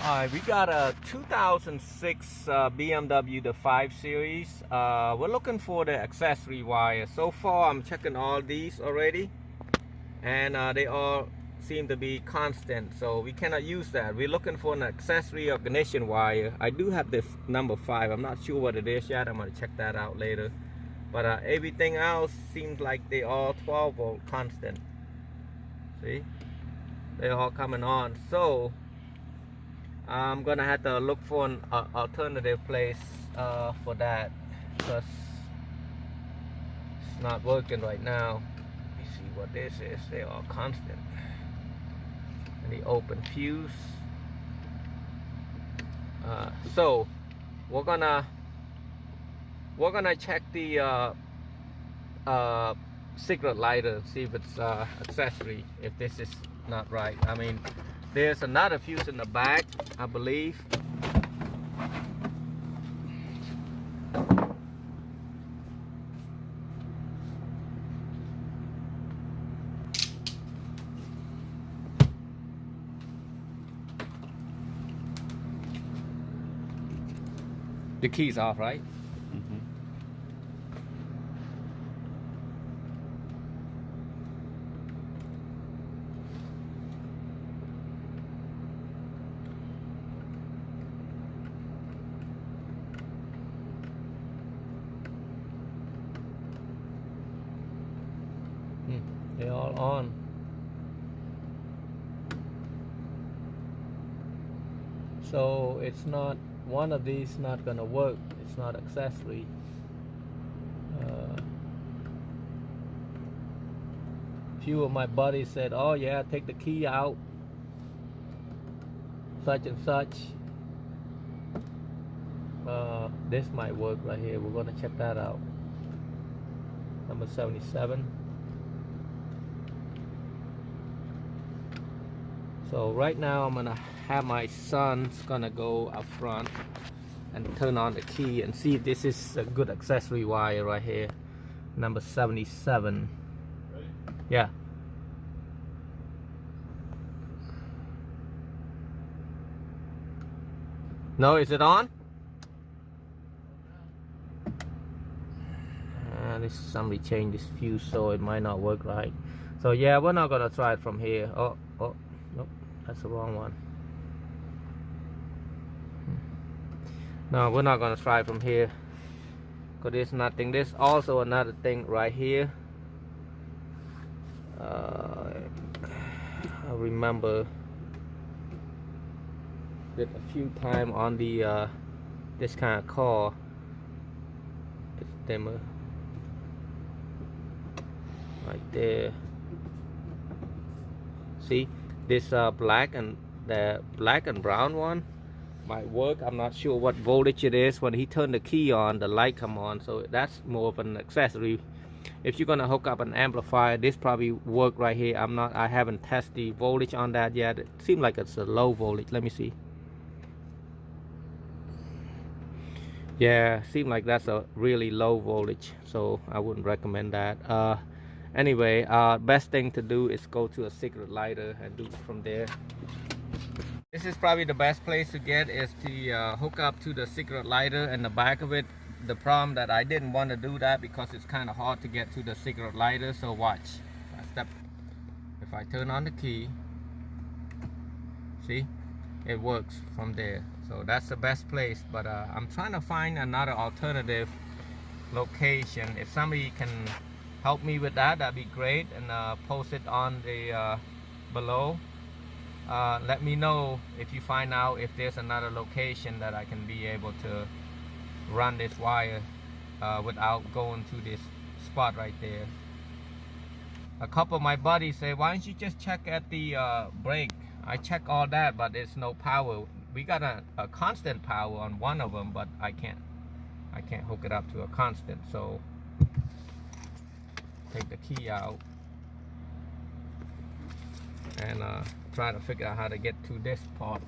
Alright, we got a 2006 BMW, the 5 Series. We're looking for the accessory wire. So far, I'm checking all these already, and they all seem to be constant, so we cannot use that. We're looking for an accessory ignition wire. I do have the number 5. I'm not sure what it is yet. I'm going to check that out later. But everything else seems like they all 12 volt constant. See? They're all coming on. So I'm gonna have to look for an alternative place for that, because it's not working right now. Let me see what this is. They are constant. And the open fuse. So we're gonna check the cigarette lighter, see if it's accessory, if this is not right. I mean, there's another fuse in the back, I believe. The key's off, right? They're all on. So it's not, one of these not gonna work. It's not accessory. Few of my buddies said, oh yeah, take the key out, such and such. This might work right here. We're gonna check that out. Number 77. So right now I'm gonna have my son's gonna go up front and turn on the key and see if this is a good accessory wire right here. Number 77. Ready? Yeah. No, is it on? Somebody changed this fuse, so it might not work right. So yeah, we're not gonna try it from here. Oh, nope, that's the wrong one. No, we're not gonna try from here, because there's nothing. There's also another thing right here. I remember it a few times on the this kind of car. It's dimmer right there. See, this black and the black and brown one might work. I'm not sure what voltage it is. When he turned the key on, the light come on, so that's more of an accessory. If you're gonna hook up an amplifier, this probably work right here. I haven't tested the voltage on that yet. It seems like it's a low voltage. Let me see. Yeah, seems like that's a really low voltage, so I wouldn't recommend that. Anyway, best thing to do is go to a cigarette lighter and do it from there. This is probably the best place to get, is to hook up to the cigarette lighter and the back of it. The problem that I didn't want to do that because it's kind of hard to get to the cigarette lighter. So watch. If I turn on the key, see, it works from there. So that's the best place. But I'm trying to find another alternative location. If somebody can help me with that, that'd be great, and post it on the below. Let me know if you find out if there's another location that I can be able to run this wire without going to this spot right there. A couple of my buddies say, why don't you just check at the brake? I check all that, but there's no power. We got a constant power on one of them, but I can't hook it up to a constant. So take the key out and try to figure out how to get to this part.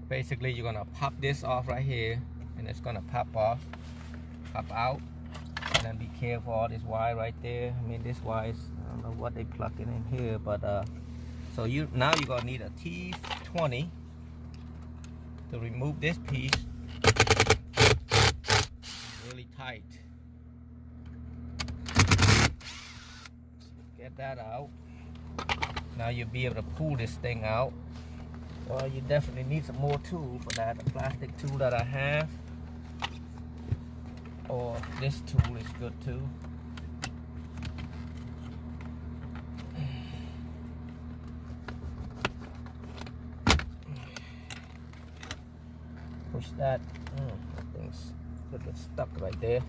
Basically, you're gonna pop this off right here, and it's gonna pop off, pop out, and then be careful all this wire right there. I mean, this wire is, I don't know what they plug in here, but So now you're gonna need a T20 to remove this piece really tight. Get that out. Now you'll be able to pull this thing out. Well, you definitely need some more tool for that. The plastic tool that I have, or this tool is good too. Push that. That thing's a little stuck right there.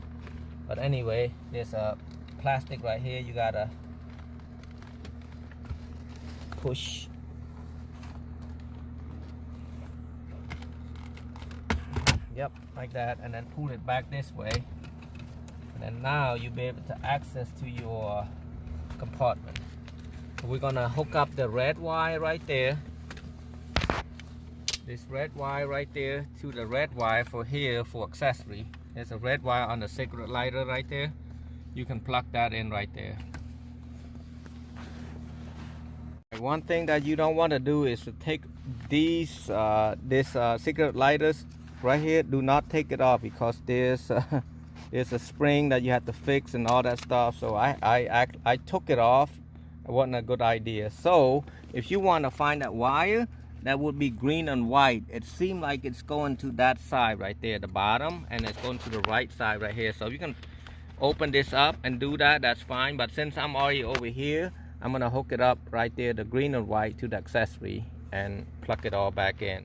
But anyway, there's a plastic right here. You gotta push. Yep, like that, and then pull it back this way. And then now you'll be able to access to your compartment. So we're gonna hook up the red wire right there. This red wire right there to the red wire for here for accessory. There's a red wire on the cigarette lighter right there. You can plug that in right there. One thing that you don't want to do is to take these cigarette lighters right here. Do not take it off, because there's a spring that you have to fix and all that stuff. So I took it off. It wasn't a good idea. So if you want to find that wire, that would be green and white. It seemed like it's going to that side right there, the bottom, and it's going to the right side right here. So you can open this up and do that, that's fine. But since I'm already over here, I'm gonna hook it up right there, the green and white, to the accessory, and plug it all back in.